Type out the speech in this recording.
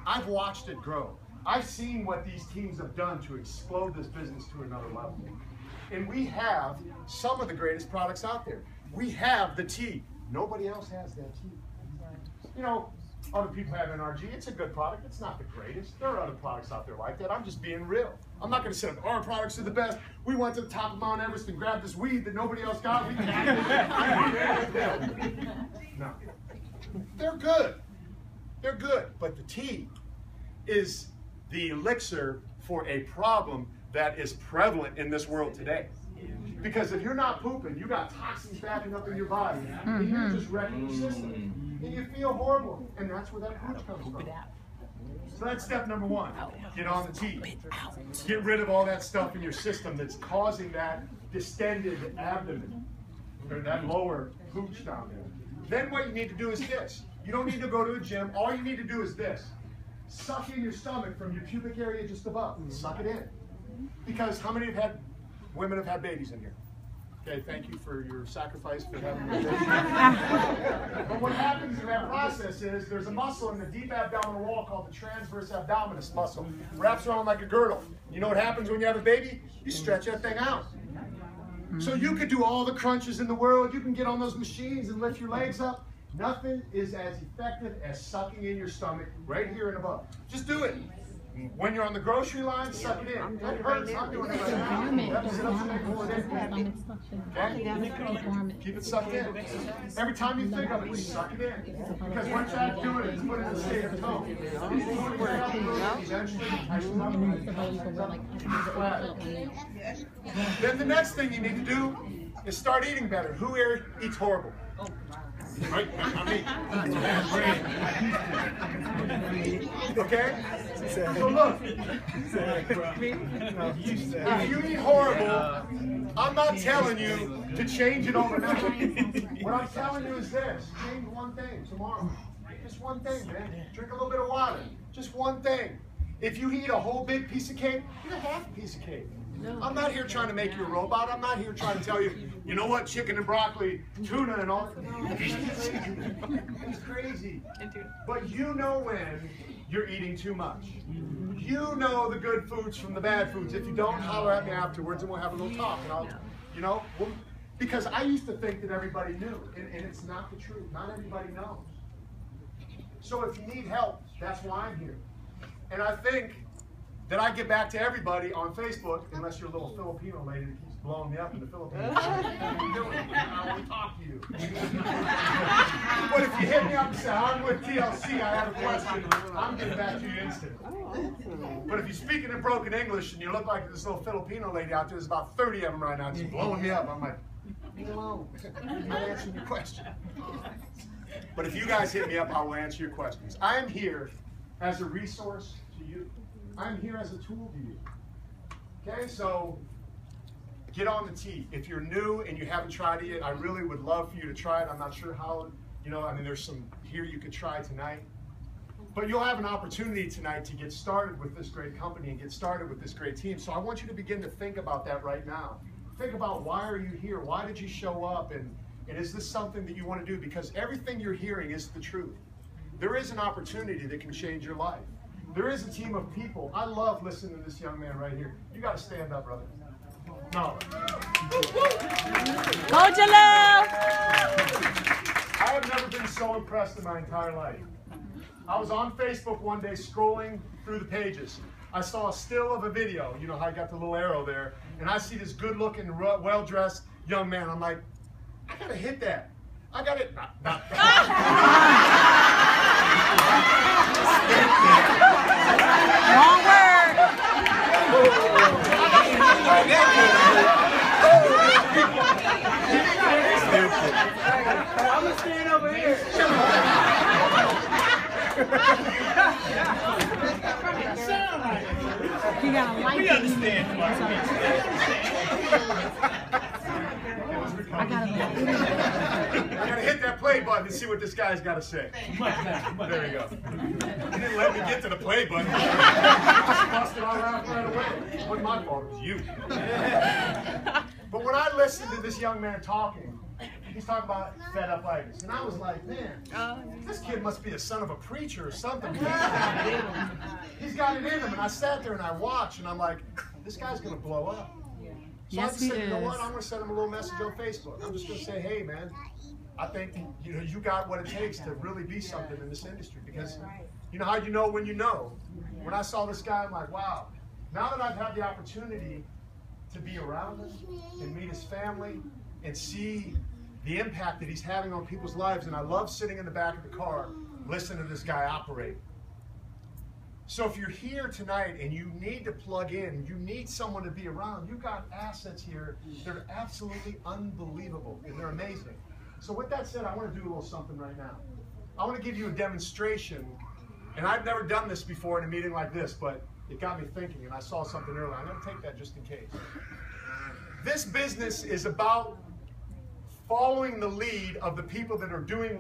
I've watched it grow. I've seen what these teams have done to explode this business to another level. And we have some of the greatest products out there. We have the tea. Nobody else has that tea. You know, other people have NRG. It's a good product. It's not the greatest. There are other products out there like that. I'm just being real. I'm not going to say our products are the best. We went to the top of Mount Everest and grabbed this weed that nobody else got. We can have it. No. They're good. They're good. But the tea is the elixir for a problem that is prevalent in this world today. Because if you're not pooping, you got toxins backing up in your body, and you're just wrecking your system. And you feel horrible. And that's where that pooch comes from. So that's step number one. Get on the tea. Get rid of all that stuff in your system that's causing that distended abdomen, or that lower pooch down there. Then what you need to do is this. You don't need to go to a gym. All you need to do is this. Suck in your stomach from your pubic area just above. Suck it in. Because how many women have had babies in here? Okay, thank you for your sacrifice for having your baby. But what happens in that process is there's a muscle in the deep abdominal wall called the transverse abdominis muscle. Wraps around like a girdle. You know what happens when you have a baby? You stretch that thing out. So you could do all the crunches in the world. You can get on those machines and lift your legs up. Nothing is as effective as sucking in your stomach right here and above. Just do it. When you're on the grocery line, suck it in. That hurts. I'm doing it right now. Keep it sucked in. Every time you think of it, suck it in. Because once you have to do it, it's put in a state of tone. Then the next thing you need to do is start eating better. Who here eats horrible? Right? Not me. Okay? So look, if you eat horrible, I'm not telling you to change it overnight. What I'm telling you is this. Change one thing tomorrow. Just one thing, man. Drink a little bit of water. Just one thing. If you eat a whole big piece of cake, eat a half a piece of cake. I'm not here trying to make you a robot. I'm not here trying to tell you, you know what, chicken and broccoli, tuna and all. It's crazy. But you know when you're eating too much. You know the good foods from the bad foods. If you don't, holler at me afterwards and we'll have a little talk. And I'll, you know, because I used to think that everybody knew, and it's not the truth. Not everybody knows. So if you need help, that's why I'm here. And I think that I get back to everybody on Facebook, unless you're a little Filipino lady that keeps blowing me up in the Philippines. What are you doing? I want to talk to you. But if you hit me up and say, I'm with TLC, I have a question, I'm getting back to you instantly. But if you're speaking in broken English and you look like this little Filipino lady out there, there's about 30 of them right now, just blowing me up. I'm like, leave me alone. I'm not answering your question. But if you guys hit me up, I will answer your questions. I am here as a resource to you. I'm here as a tool to you. Okay, so get on the tea. If you're new and you haven't tried it yet, I really would love for you to try it. I'm not sure how, you know, I mean, there's some here you could try tonight. But you'll have an opportunity tonight to get started with this great company and get started with this great team. So I want you to begin to think about that right now. Think about, why are you here? Why did you show up? And is this something that you want to do? Because everything you're hearing is the truth. There is an opportunity that can change your life. There is a team of people. I love listening to this young man right here. You got to stand up, brother. No. I have never been so impressed in my entire life. I was on Facebook one day scrolling through the pages. I saw a still of a video. You know how I got the little arrow there. And I see this good-looking, well-dressed young man. I'm like, I got to hit that. I got it. Wrong word. I'm gonna stand over here. You gotta like We it. understand, Mark. I gotta I gotta hit that play button and see what this guy's got to say. There you go. He didn't let me get to the play button. I busted all out right away. It wasn't my fault, it was you. But when I listened to this young man talking, he's talking about fed-up-itis. And I was like, man, this kid must be a son of a preacher or something. He's got it in him. He's got it in him. And I sat there and I watched, and I'm like, this guy's going to blow up. So I just said, you know what, I'm going to send him a little message on Facebook. I'm just going to say, hey, man, I think you got what it takes to really be something in this industry. Because you know how you know when you know. When I saw this guy, I'm like, wow. Now that I've had the opportunity to be around him and meet his family and see the impact that he's having on people's lives, and I love sitting in the back of the car listening to this guy operate. So if you're here tonight and you need to plug in, you need someone to be around, you've got assets here that are absolutely unbelievable, and they're amazing. So with that said, I want to do a little something right now. I want to give you a demonstration, and I've never done this before in a meeting like this, but it got me thinking, and I saw something earlier. I'm going to take that just in case. This business is about following the lead of the people that are doing